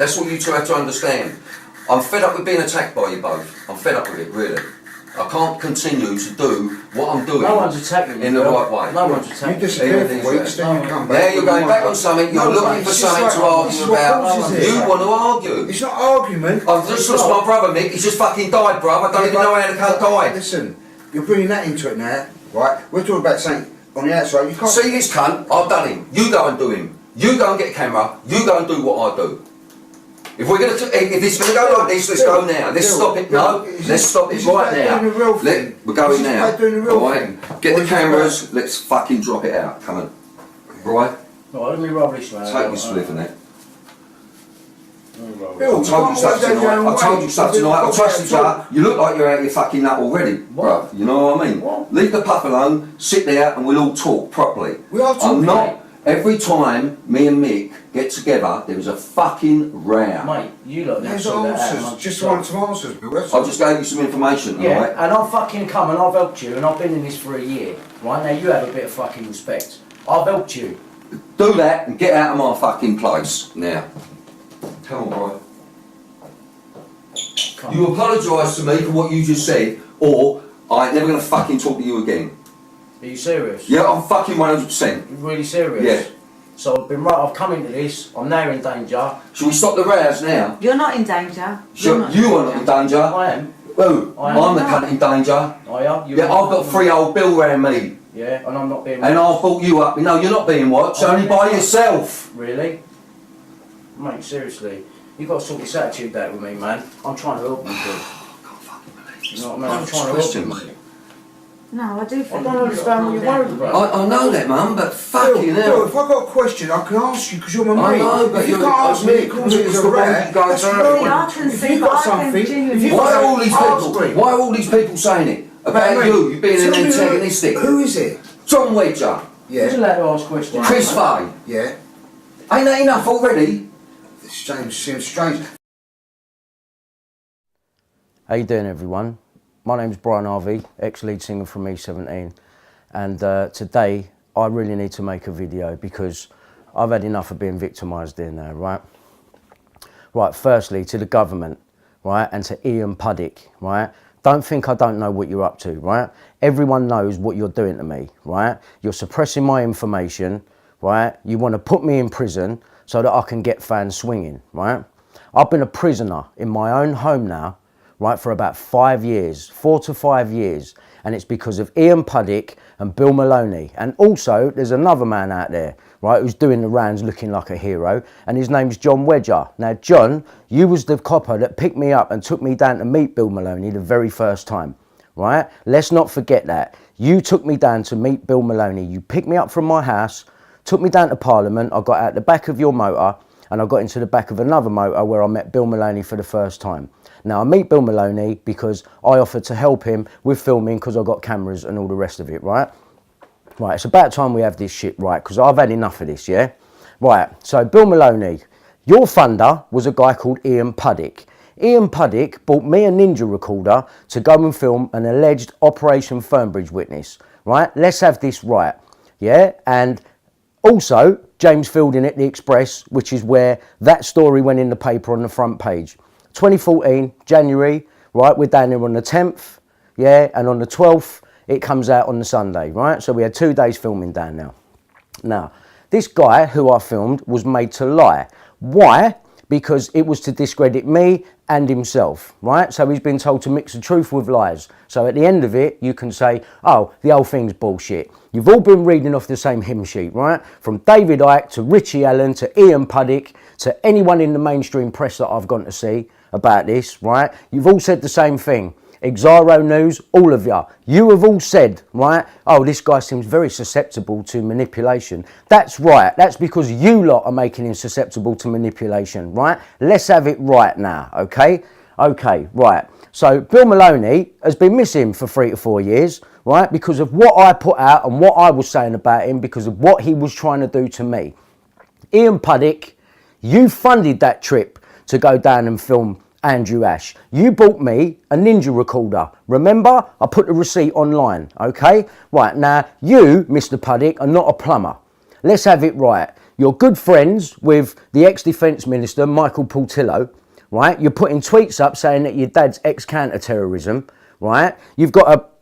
That's what you two have to understand. I'm fed up with being attacked by you both. I'm fed up with it, really. I can't continue to do what I'm doing. No one's attacking you in the right way. No one's attacking you. You disappear for weeks, then you come back. Yeah, you're going back on something. You're looking for something to argue about. You want to argue. It's not argument. I've just lost my brother, Mick. He's just fucking died, bruv. I don't even know how the cunt died. Listen, you're bringing that into it now, right? We're talking about something on the outside. You can't see this cunt. I've done him. You go and do him. You go and get a camera. You go and do what I do. If we're going to, if it's going to go like this, let's go now. Let's stop it. No, let's stop it right now. We're going now. Alright, get the cameras. Let's fucking drop it out. Come on, right? No, let me rubbish, man. Take this spliff in it. Bill, I told you stuff tonight. I told you stuff tonight. I trusted you. You look like you're out your fucking nut already, bruv. You know what I mean? What? Leave the puff alone. Sit there, and we'll all talk properly. We are talking. I'm not. Every time me and Mick get together, there is a fucking row. Mate, you lot there's answers. Just want some answers, Bill. I just gave you some information, yeah, right? and I've fucking come and I've helped you, and I've been in this for a year. Right now, you have a bit of fucking respect. I've helped you. Do that and get out of my fucking place now. Come on, boy. You apologise to me for what you just said, or I ain't never gonna fucking talk to you again. Are you serious? Yeah, I'm fucking 100%. You're really serious? Yeah. So I've come into this, I'm now in danger. Shall we stop the rows now? You're not in danger. You are not in danger. I am. Who? I'm the cunt in danger. I am. Yeah, I've got 3 old Bill around me. Yeah, and I'm not being and I've brought you up. No, you're not being watched, only by yourself. Really? Mate, seriously. You've got to sort this attitude out with me, man. I'm trying to help you, dude. You know what I mean? I'm trying to help you, mate. No, I do think I don't understand what you're worried about. I know that, Mum, but fucking hell. If I've got a question, I can ask you because you're my mate. I know, but if you can't ask me, it comes as a rat. That's if you've got something, why are all these people saying it? About you being an antagonistic. Who is it? John Wedger. Yeah. Who's allowed to ask questions? Chris Fay. Yeah. Ain't that enough already? This James seems strange. How you doing, everyone? My name's Brian Harvey, ex-lead singer from E17, and today I really need to make a video because I've had enough of being victimised here now, right? Right, firstly, to the government, right, and to Ian Puddick, right? Don't think I don't know what you're up to, right? Everyone knows what you're doing to me, right? You're suppressing my information, right? You want to put me in prison so that I can get fans swinging, right? I've been a prisoner in my own home now, right, for about 5 years, 4 to 5 years. And it's because of Ian Puddick and Bill Maloney. And also, there's another man out there, right, who's doing the rounds looking like a hero. And his name's John Wedger. Now, John, you was the copper that picked me up and took me down to meet Bill Maloney the very first time, right? Let's not forget that. You took me down to meet Bill Maloney. You picked me up from my house, took me down to Parliament. I got out the back of your motor and I got into the back of another motor where I met Bill Maloney for the first time. Now, I meet Bill Maloney because I offered to help him with filming because I've got cameras and all the rest of it, right? Right, it's about time we have this shit right because I've had enough of this, yeah? Right, so Bill Maloney, your funder was a guy called Ian Puddick. Ian Puddick bought me a Ninja recorder to go and film an alleged Operation Fernbridge witness, right? Let's have this right, yeah? And also, James Fielding at the Express, which is where that story went in the paper on the front page. 2014, January, right, we're down there on the 10th, yeah, and on the 12th, it comes out on the Sunday, right? So we had 2 days filming down now. Now, this guy who I filmed was made to lie. Why? Because it was to discredit me and himself, right? So he's been told to mix the truth with lies. So at the end of it, you can say, oh, the whole thing's bullshit. You've all been reading off the same hymn sheet, right? From David Icke to Richie Allen to Ian Puddick to anyone in the mainstream press that I've gone to see about this, right? You've all said the same thing. Exaro News, all of you. You have all said, right, oh, this guy seems very susceptible to manipulation. That's right. That's because you lot are making him susceptible to manipulation, right? Let's have it right now, okay? Okay, right. So Bill Maloney has been missing for 3 to 4 years, right, because of what I put out and what I was saying about him, because of what he was trying to do to me. Ian Puddick, you funded that trip to go down and film Andrew Ash. You bought me a Ninja recorder. Remember? I put the receipt online, okay? Right, now, you, Mr. Puddick, are not a plumber. Let's have it right. you're good friends with the ex-defence minister, Michael Portillo, right? You're putting tweets up saying that your dad's ex-counter-terrorism, right? You've got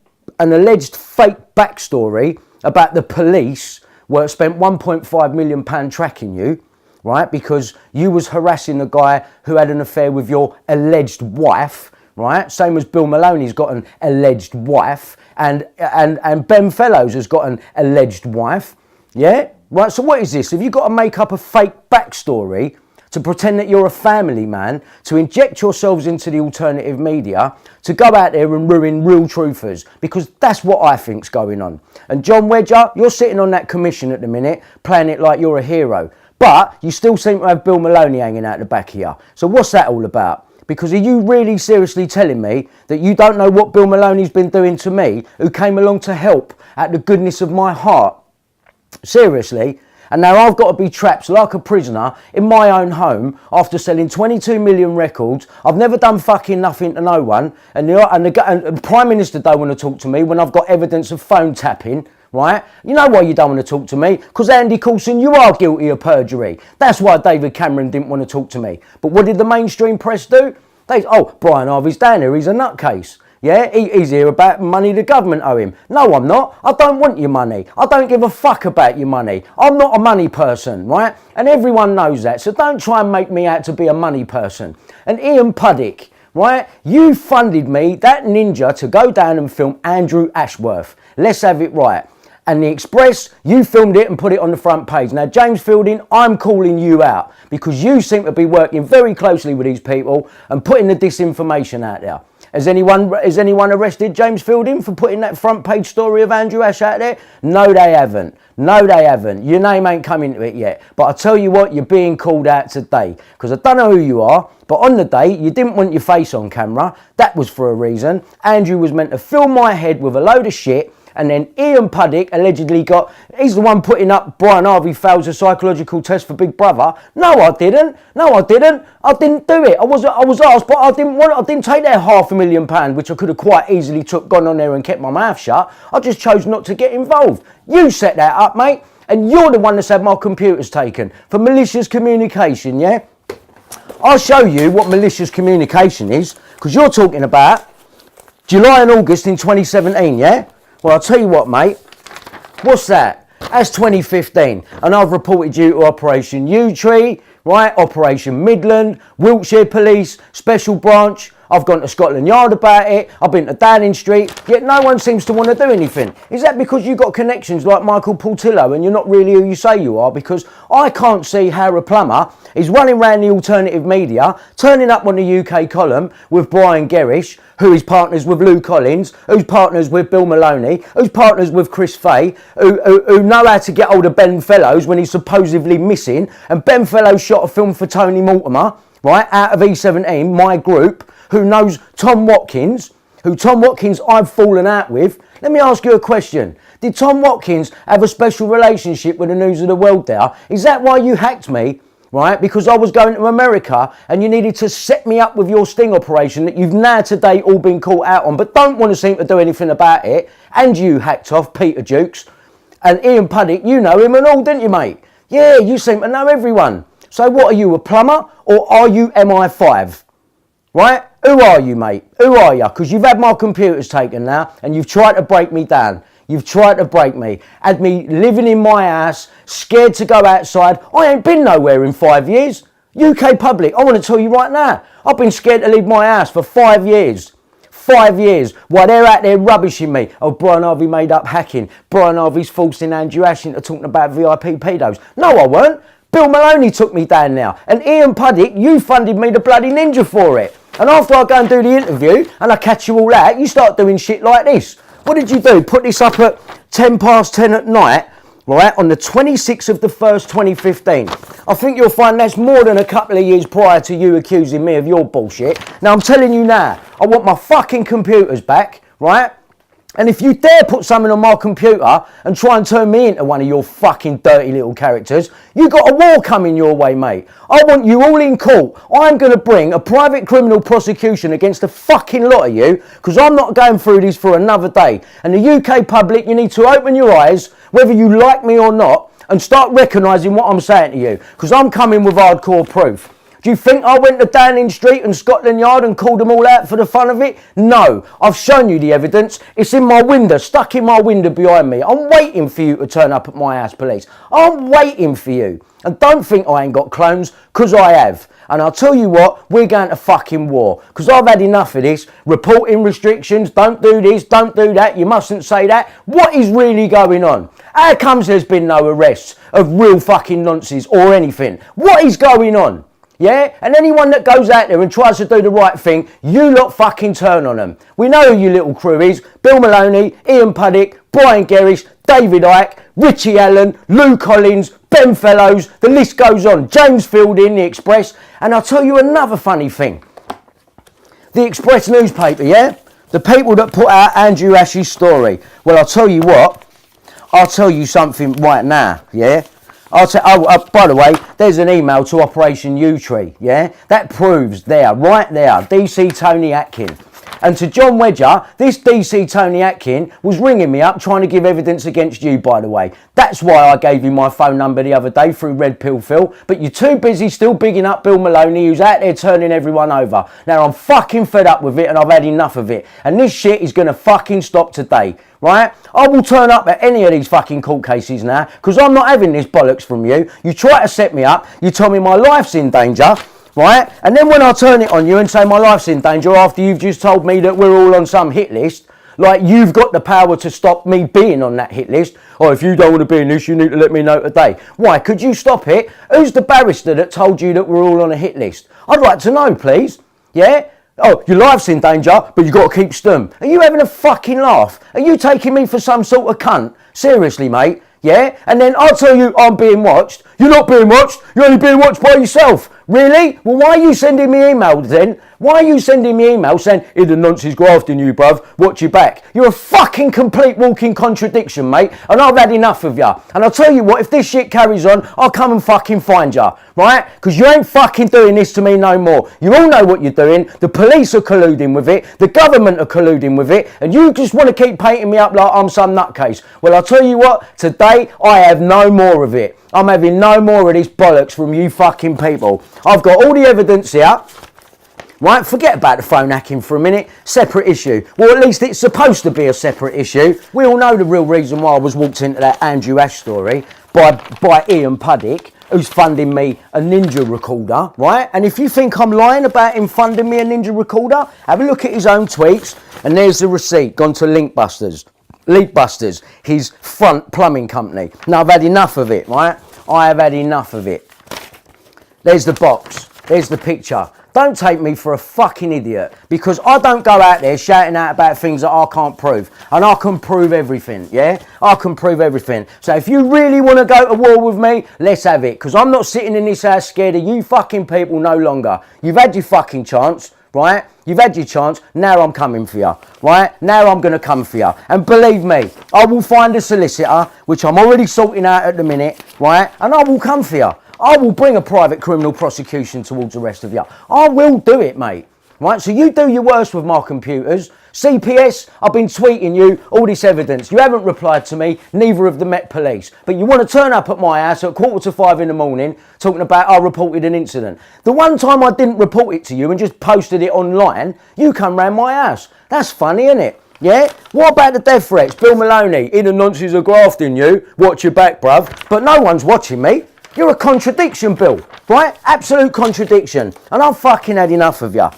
an alleged fake backstory about the police where it spent £1.5 million tracking you, right? Because you was harassing the guy who had an affair with your alleged wife, right? Same as Bill Maloney's got an alleged wife, and Ben Fellows has got an alleged wife, yeah? Right, so what is this? Have you got to make up a fake backstory to pretend that you're a family man, to inject yourselves into the alternative media, to go out there and ruin real truthers? Because that's what I think's going on. And John Wedger, you're sitting on that commission at the minute, playing it like you're a hero. But you still seem to have Bill Maloney hanging out the back here. So what's that all about? Because are you really seriously telling me that you don't know what Bill Maloney's been doing to me, who came along to help at the goodness of my heart? Seriously? And now I've got to be trapped like a prisoner in my own home after selling 22 million records. I've never done fucking nothing to no one. And the Prime Minister don't want to talk to me when I've got evidence of phone tapping, right? You know why you don't want to talk to me? Because Andy Coulson, you are guilty of perjury. That's why David Cameron didn't want to talk to me. But what did the mainstream press do? Brian Harvey's down here, he's a nutcase. Yeah, he's here about money the government owe him. No, I'm not. I don't want your money. I don't give a fuck about your money. I'm not a money person, right? And everyone knows that. So don't try and make me out to be a money person. And Ian Puddick, right? You funded me, that ninja, to go down and film Andrew Ashworth. Let's have it right. And the Express, you filmed it and put it on the front page. Now, James Fielding, I'm calling you out because you seem to be working very closely with these people and putting the disinformation out there. Has anyone arrested James Fielding for putting that front page story of Andrew Ash out there? No, they haven't. No, they haven't. Your name ain't come into it yet. But I tell you what, you're being called out today. Because I don't know who you are, but on the day, you didn't want your face on camera. That was for a reason. Andrew was meant to fill my head with a load of shit. And then Ian Puddick allegedly he's the one putting up Brian Harvey fails a psychological test for Big Brother. No, I didn't. I didn't do it. I was asked, but I didn't take that £500,000, which I could have quite easily gone on there and kept my mouth shut. I just chose not to get involved. You set that up, mate. And you're the one that's had my computers taken for malicious communication, yeah? I'll show you what malicious communication is, because you're talking about July and August in 2017, yeah? Well, I'll tell you what, mate. What's that? That's 2015. And I've reported you to Operation U-Tree, right? Operation Midland, Wiltshire Police, Special Branch. I've gone to Scotland Yard about it. I've been to Downing Street. Yet no one seems to want to do anything. Is that because you've got connections like Michael Portillo and you're not really who you say you are? Because I can't see how a plumber is running around the alternative media, turning up on the UK column with Brian Gerrish, who is partners with Lou Collins, who's partners with Bill Maloney, who's partners with Chris Fay, who know how to get hold of Ben Fellows when he's supposedly missing. And Ben Fellows shot a film for Tony Mortimer, right, out of E17, my group, who knows Tom Watkins, who Tom Watkins I've fallen out with. Let me ask you a question. Did Tom Watkins have a special relationship with the News of the World there? Is that why you hacked me? Right, because I was going to America and you needed to set me up with your sting operation that you've now today all been caught out on, but don't want to seem to do anything about it. And you hacked off Peter Jukes and Ian Puddick, you know him and all, didn't you, mate? Yeah, you seem to know everyone. So what are you, a plumber or are you MI5? Right? Who are you, mate? Who are you? Because you've had my computers taken now and you've tried to break me down. You've tried to break me. Had me living in my house, scared to go outside. I ain't been nowhere in 5 years. UK public, I want to tell you right now, I've been scared to leave my house for 5 years. 5 years. While they're out there rubbishing me. Oh, Brian Harvey made up hacking. Brian Harvey's forcing Andrew Ash into talking about VIP pedos. No, I weren't. Bill Maloney took me down now. And Ian Puddick, you funded me the bloody ninja for it. And after I go and do the interview and I catch you all out, you start doing shit like this. What did you do? Put this up at 10:10 at night, right, on the 26th of the 1st, 2015. I think you'll find that's more than a couple of years prior to you accusing me of your bullshit. Now, I'm telling you now, I want my fucking computers back, right? And if you dare put something on my computer and try and turn me into one of your fucking dirty little characters, you got a war coming your way, mate. I want you all in court. I'm going to bring a private criminal prosecution against the fucking lot of you because I'm not going through this for another day. And the UK public, you need to open your eyes, whether you like me or not. and start recognising what I'm saying to you, because I'm coming with hardcore proof. Do you think I went to Downing Street and Scotland Yard and called them all out for the fun of it? No, I've shown you the evidence. It's in my window, stuck in my window behind me. I'm waiting for you to turn up at my house, police. I'm waiting for you. And don't think I ain't got clones, because I have. And I'll tell you what, we're going to fucking war. Because I've had enough of this. Reporting restrictions, don't do this, don't do that, you mustn't say that. What is really going on? How comes there's been no arrests of real fucking nonsense or anything? What is going on? Yeah? And anyone that goes out there and tries to do the right thing, you lot fucking turn on them. We know who your little crew is. Bill Maloney, Ian Puddick, Brian Gerrish, David Icke, Richie Allen, Lou Collins, Ben Fellows, the list goes on. James Fielding, The Express. And I'll tell you another funny thing. The Express newspaper, yeah? The people that put out Andrew Ash's story. Well, I'll tell you what. I'll tell you something right now, yeah? By the way, there's an email to Operation U-Tree, yeah? That proves there, right there, DC Tony Atkin. And to John Wedger, this DC Tony Atkin was ringing me up trying to give evidence against you, by the way. That's why I gave you my phone number the other day through Red Pill Phil. But you're too busy still bigging up Bill Maloney, who's out there turning everyone over. Now, I'm fucking fed up with it and I've had enough of it. And this shit is going to fucking stop today. Right? I will turn up at any of these fucking court cases now, because I'm not having this bollocks from you. You try to set me up, you tell me my life's in danger, right? And then when I turn it on you and say my life's in danger after you've just told me that we're all on some hit list, like you've got the power to stop me being on that hit list. Or if you don't want to be in this, you need to let me know today. Why? Could you stop it? Who's the barrister that told you that we're all on a hit list? I'd like to know, please. Yeah? Oh, your life's in danger, but you've got to keep stum. Are you having a fucking laugh? Are you taking me for some sort of cunt? Seriously, mate? Yeah? And then I'll tell you I'm being watched. You're not being watched. You're only being watched by yourself. Really? Well, why are you sending me emails then? Why are you sending me emails saying, "Here the nonsense grafting you, bruv. Watch your back"? You're a fucking complete walking contradiction, mate. And I've had enough of you. And I'll tell you what, if this shit carries on, I'll come and fucking find you. Right? Because you ain't fucking doing this to me no more. You all know what you're doing. The police are colluding with it. The government are colluding with it. And you just want to keep painting me up like I'm some nutcase. Well, I'll tell you what, today I have no more of it. I'm having no more of this bollocks from you fucking people. I've got all the evidence here. Right, forget about the phone hacking for a minute. Separate issue. Well, at least it's supposed to be a separate issue. We all know the real reason why I was walked into that Andrew Ash story by Ian Puddick, who's funding me a Ninja recorder, right? And if you think I'm lying about him funding me a Ninja recorder, have a look at his own tweets, and there's the receipt gone to Leakbusters, his front plumbing company. Now, I've had enough of it, right? I have had enough of it. There's the box. There's the picture. Don't take me for a fucking idiot, because I don't go out there shouting out about things that I can't prove. And I can prove everything, yeah? I can prove everything. So if you really want to go to war with me, let's have it. Because I'm not sitting in this house scared of you fucking people no longer. You've had your fucking chance, right? You've had your chance. Now I'm coming for you, right? Now I'm going to come for you. And believe me, I will find a solicitor, which I'm already sorting out at the minute, right? And I will come for you. I will bring a private criminal prosecution towards the rest of you. I will do it, mate. Right, so you do your worst with my computers. CPS, I've been tweeting you all this evidence. You haven't replied to me, neither have the Met Police. But you want to turn up at my house at 4:45 in the morning talking about I reported an incident. The one time I didn't report it to you and just posted it online, you come round my house. That's funny, isn't it? Yeah? What about the death threats? Bill Maloney, in the nonsense of grafting you. Watch your back, bruv. But no one's watching me. You're a contradiction, Bill, right? Absolute contradiction. And I've fucking had enough of you.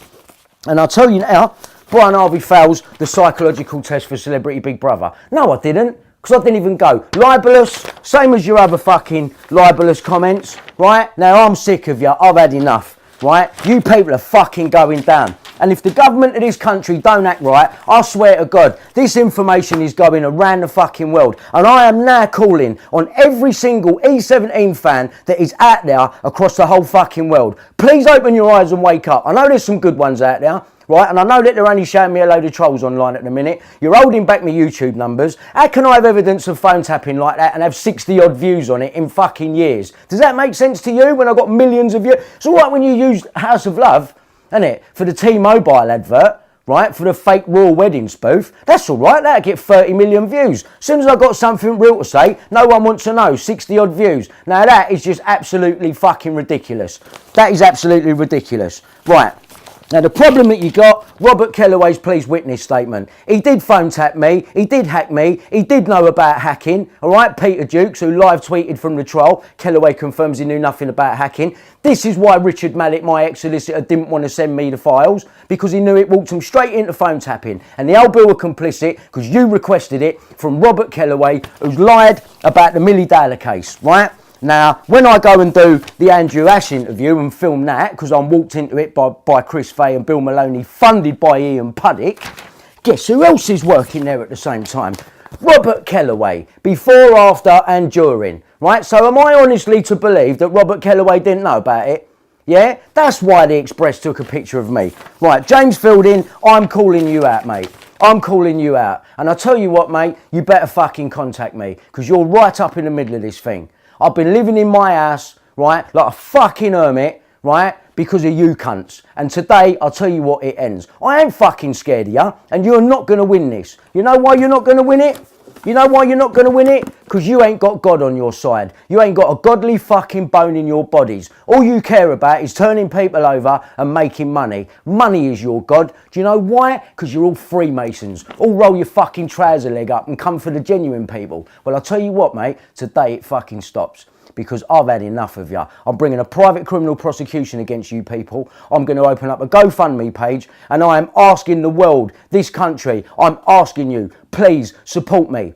And I'll tell you now, Brian Harvey fails the psychological test for Celebrity Big Brother. No, I didn't, because I didn't even go. Libelous, same as your other fucking libelous comments, right? Now, I'm sick of you. I've had enough, right? You people are fucking going down. And if the government of this country don't act right, I swear to God, this information is going around the fucking world. And I am now calling on every single E17 fan that is out there across the whole fucking world. Please open your eyes and wake up. I know there's some good ones out there, right? And I know that they're only showing me a load of trolls online at the minute. You're holding back my YouTube numbers. How can I have evidence of phone tapping like that and have 60 odd views on it in fucking years? Does that make sense to you when I've got millions of views? It's all right when you use House of Love, isn't it, for the T-Mobile advert, right, for the fake royal wedding spoof, that's all right, that'll get 30 million views. As soon as I got something real to say, no one wants to know, 60 odd views. Now that is just absolutely fucking ridiculous. That is absolutely ridiculous. Right. Now, the problem that you got, Robert Kellaway's police witness statement. He did phone tap me, he did hack me, he did know about hacking, all right? Peter Dukes, who live tweeted from the trial, Kellaway confirms he knew nothing about hacking. This is why Richard Mallett, my ex-solicitor, didn't want to send me the files, because he knew it walked him straight into phone tapping. And the old bill were complicit, because you requested it from Robert Kellaway, who's lied about the Millie Dowler case, right? Now, when I go and do the Andrew Ash interview and film that, because I'm walked into it by Chris Fay and Bill Maloney, funded by Ian Puddick, guess who else is working there at the same time? Robert Kellaway, before, after and during, right? So am I honestly to believe that Robert Kellaway didn't know about it? Yeah? That's why the Express took a picture of me. Right, James Fielding, I'm calling you out, mate. I'm calling you out. And I tell you what, mate, you better fucking contact me, because you're right up in the middle of this thing. I've been living in my house, right, like a fucking hermit, right, because of you cunts. And today, I'll tell you what, it ends. I ain't fucking scared of you, and you're not going to win this. You know why you're not going to win it? You know why you're not going to win it? Because you ain't got God on your side. You ain't got a godly fucking bone in your bodies. All you care about is turning people over and making money. Money is your God. Do you know why? Because you're all Freemasons. All roll your fucking trouser leg up and come for the genuine people. Well, I'll tell you what, mate. Today it fucking stops. Because I've had enough of you. I'm bringing a private criminal prosecution against you people. I'm going to open up a GoFundMe page, and I am asking the world, this country, I'm asking you, please support me.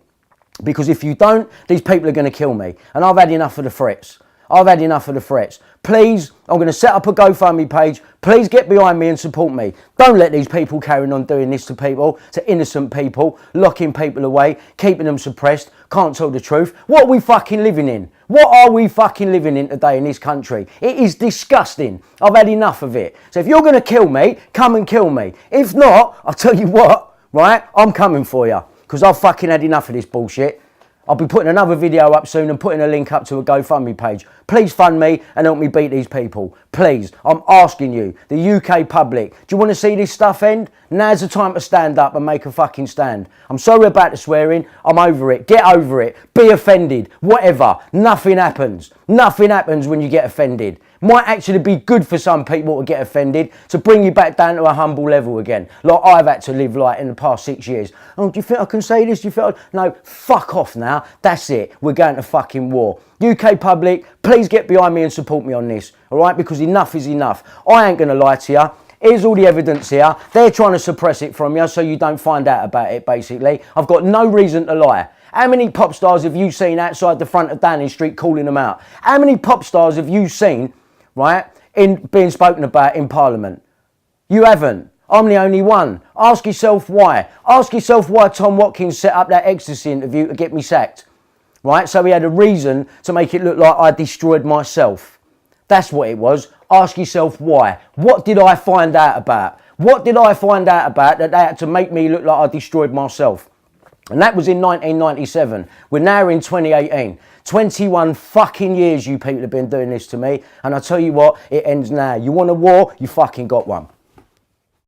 Because if you don't, these people are going to kill me. And I've had enough of the threats. I've had enough of the threats. Please, I'm going to set up a GoFundMe page. Please get behind me and support me. Don't let these people carry on doing this to people, to innocent people, locking people away, keeping them suppressed, can't tell the truth. What are we fucking living in? What are we fucking living in today in this country? It is disgusting. I've had enough of it. So if you're going to kill me, come and kill me. If not, I'll tell you what, right? I'm coming for you. Because I've fucking had enough of this bullshit. I'll be putting another video up soon and putting a link up to a GoFundMe page. Please fund me and help me beat these people. Please, I'm asking you, the UK public, do you want to see this stuff end? Now's the time to stand up and make a fucking stand. I'm sorry about the swearing. I'm over it. Get over it. Be offended. Whatever. Nothing happens. Nothing happens when you get offended. Might actually be good for some people to get offended, to bring you back down to a humble level again. Like I've had to live like in the past 6 years. Oh, do you think I can say this? Do you think No, fuck off now. That's it. We're going to fucking war. UK public, please get behind me and support me on this. All right? Because enough is enough. I ain't going to lie to you. Here's all the evidence here. They're trying to suppress it from you so you don't find out about it, basically. I've got no reason to lie. How many pop stars have you seen outside the front of Downing Street calling them out? How many pop stars have you seen, right, in being spoken about in Parliament? You haven't. I'm the only one. Ask yourself why. Ask yourself why Tom Watkins set up that ecstasy interview to get me sacked. Right? So he had a reason to make it look like I destroyed myself. That's what it was. Ask yourself why. What did I find out about? What did I find out about that they had to make me look like I destroyed myself? And that was in 1997. We're now in 2018. 21 fucking years you people have been doing this to me. And I tell you what, it ends now. You want a war? You fucking got one.